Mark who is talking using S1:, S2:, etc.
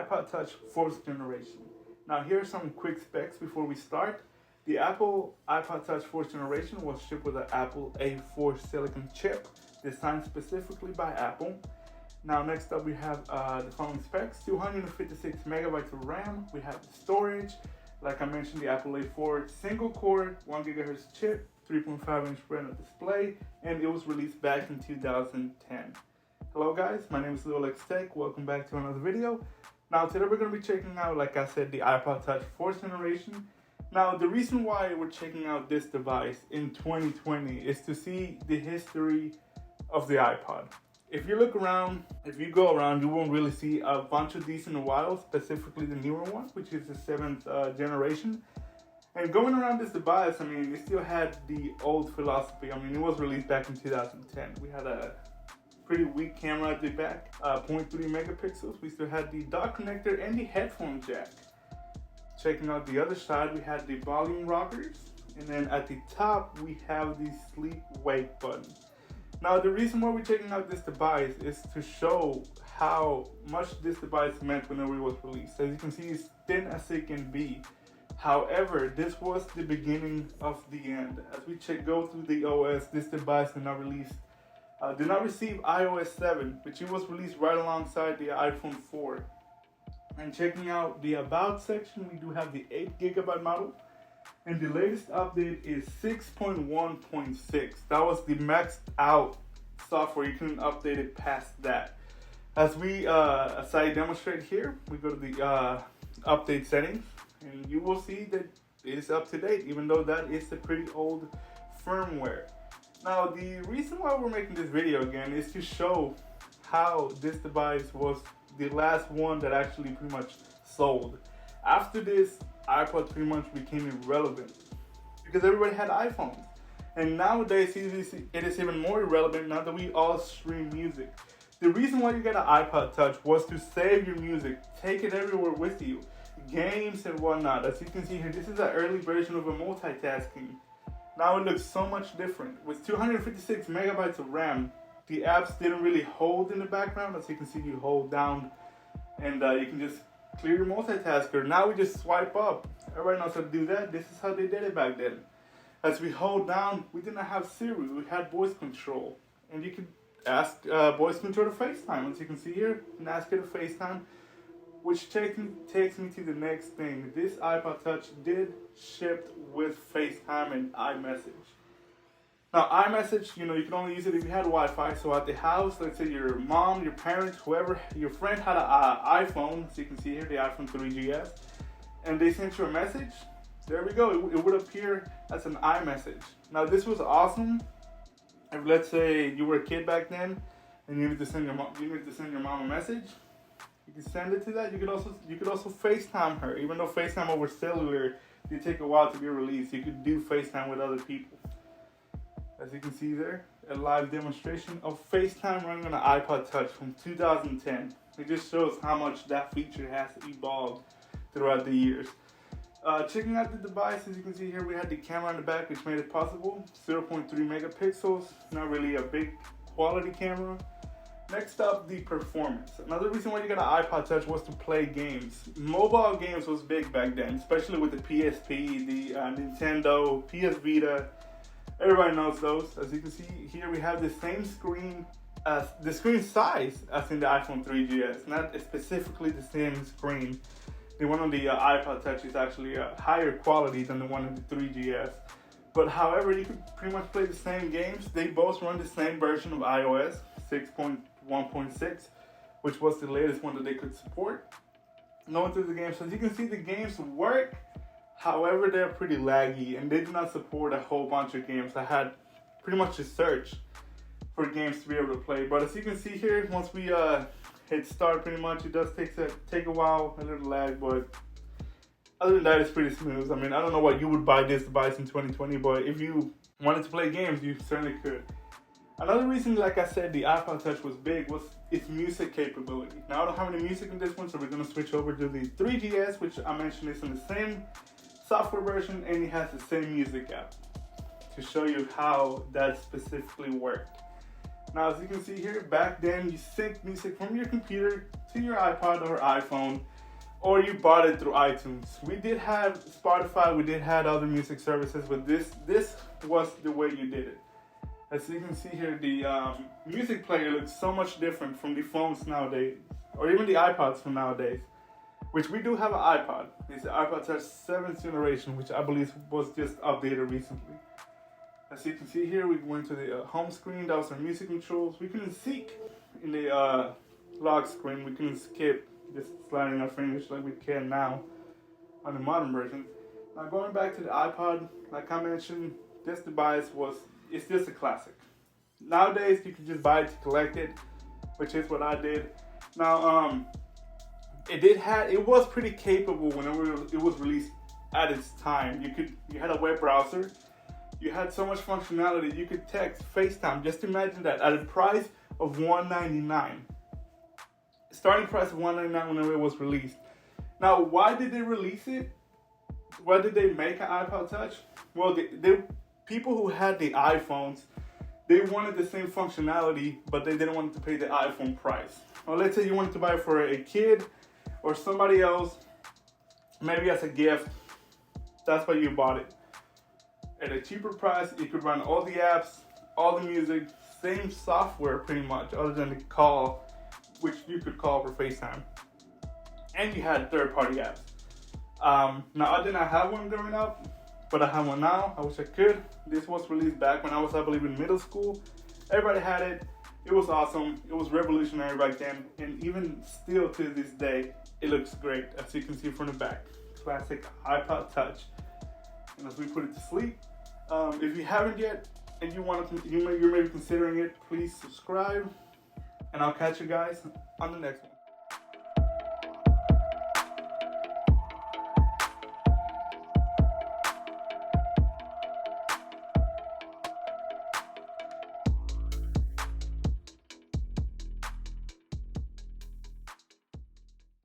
S1: iPod Touch 4th generation. Now here are some quick specs before we start. The Apple iPod Touch 4th generation was shipped with an Apple A4 silicon chip designed specifically by Apple. Now next up we have the following specs: 256 megabytes of RAM. We have the storage, like I mentioned, the Apple A4 single core 1 gigahertz chip, 3.5-inch Retina display, and it was released back in 2010. Hello guys, my name is Lil'X Tech. Welcome back to another video. Now today we're going to be checking out, like I said, the iPod Touch 4th generation. Now the reason why we're checking out this device in 2020 is to see the history of the iPod. If you look around, if you go around, you won't really see a bunch of these in a while, specifically the newer one, which is the 7th generation. And going around this device, I mean, it still had the old philosophy. I mean, it was released back in 2010. We had a pretty weak camera at the back, 0.3 megapixels. We still had the dock connector and the headphone jack. Checking out the other side, we had the volume rockers. And then at the top, we have the sleep wake button. Now, the reason why we're checking out this device is to show how much this device meant whenever it was released. As you can see, it's thin as it can be. However, this was the beginning of the end. As we go through the OS, this device did not receive iOS 7, which it was released right alongside the iPhone 4. And checking out the About section, we do have the 8GB model. And the latest update is 6.1.6. That was the maxed out software. You couldn't update it past that. As I demonstrate here, we go to the update settings, and you will see that it is up to date, even though that is a pretty old firmware. Now, the reason why we're making this video again is to show how this device was the last one that actually pretty much sold. After this, iPod pretty much became irrelevant because everybody had iPhones. And nowadays, it is even more irrelevant now that we all stream music. The reason why you got an iPod Touch was to save your music, take it everywhere with you, games and whatnot. As you can see here, this is an early version of a multitasking. Now it looks so much different. With 256 megabytes of RAM, the apps didn't really hold in the background. As you can see, you hold down and you can just clear your multitasker. Now we just swipe up. Everybody knows how to do that. This is how they did it back then. As we hold down, we did not have Siri. We had voice control. And you could ask voice control to FaceTime. As you can see here, you can ask it to FaceTime. Which takes me to the next thing. This iPod Touch did ship with FaceTime and iMessage. Now, iMessage, you can only use it if you had Wi-Fi. So at the house, let's say your mom, your parents, whoever, your friend had an iPhone. So you can see here the iPhone 3GS. And they sent you a message. There we go. It would appear as an iMessage. Now, this was awesome. If let's say you were a kid back then and you needed to send your mom a message, you can send it to that. You could also FaceTime her. Even though FaceTime over cellular did take a while to be released, you could do FaceTime with other people. As you can see there, a live demonstration of FaceTime running on an iPod Touch from 2010. It just shows how much that feature has evolved throughout the years. Checking out the device, as you can see here, we had the camera in the back, which made it possible. 0.3 megapixels, not really a big quality camera. Next up, the performance. Another reason why you got an iPod Touch was to play games. Mobile games was big back then, especially with the PSP, the Nintendo, PS Vita. Everybody knows those. As you can see here, we have the same screen, the screen size as in the iPhone 3GS, not specifically the same screen. The one on the iPod Touch is actually a higher quality than the one in the 3GS. But however, you could pretty much play the same games. They both run the same version of iOS, 6.1.6, which was the latest one that they could support. Going through the games, so as you can see, the games work. However, they're pretty laggy and they do not support a whole bunch of games. I had pretty much to search for games to be able to play. But as you can see here, once we hit start, pretty much it does take a while, a little lag, but other than that, it's pretty smooth. I mean, I don't know why you would buy this device in 2020, but if you wanted to play games, you certainly could. Another reason, like I said, the iPod Touch was big was its music capability. Now, I don't have any music in this one, so we're going to switch over to the 3GS, which I mentioned is in the same software version, and it has the same music app to show you how that specifically worked. Now, as you can see here, back then you sync music from your computer to your iPod or iPhone, or you bought it through iTunes. We did have Spotify, we did have other music services, but this was the way you did it. As you can see here, the music player looks so much different from the phones nowadays, or even the iPods from nowadays, which we do have an iPod. It's the iPod Touch 7th generation, which I believe was just updated recently. As you can see here, we went to the home screen. That was our music controls. We couldn't seek in the lock screen. We couldn't skip, just sliding our fingers like we can now on the modern version. Now going back to the iPod, like I mentioned, this device it's just a classic. Nowadays you can just buy it to collect it, which is what I did. Now it was pretty capable whenever it was released at its time. You had a web browser. You had so much functionality. You could text, FaceTime. Just imagine that at a price of $199. Starting price of $199 whenever it was released. Now, why did they release it? Why did they make an iPod Touch? Well, the people who had the iPhones, they wanted the same functionality, but they didn't want to pay the iPhone price. Or let's say you wanted to buy it for a kid or somebody else, maybe as a gift. That's why you bought it. At a cheaper price, you could run all the apps, all the music, same software pretty much, other than the call, which you could call for FaceTime. And you had third-party apps. Now, I did not have one growing up, but I have one now. I wish I could. This was released back when I was, I believe, in middle school. Everybody had it. It was awesome. It was revolutionary back then. And even still to this day, it looks great, as you can see from the back. Classic iPod Touch. And as we put it to sleep, if you haven't yet and you're maybe considering it, please subscribe. And I'll catch you guys on the next one.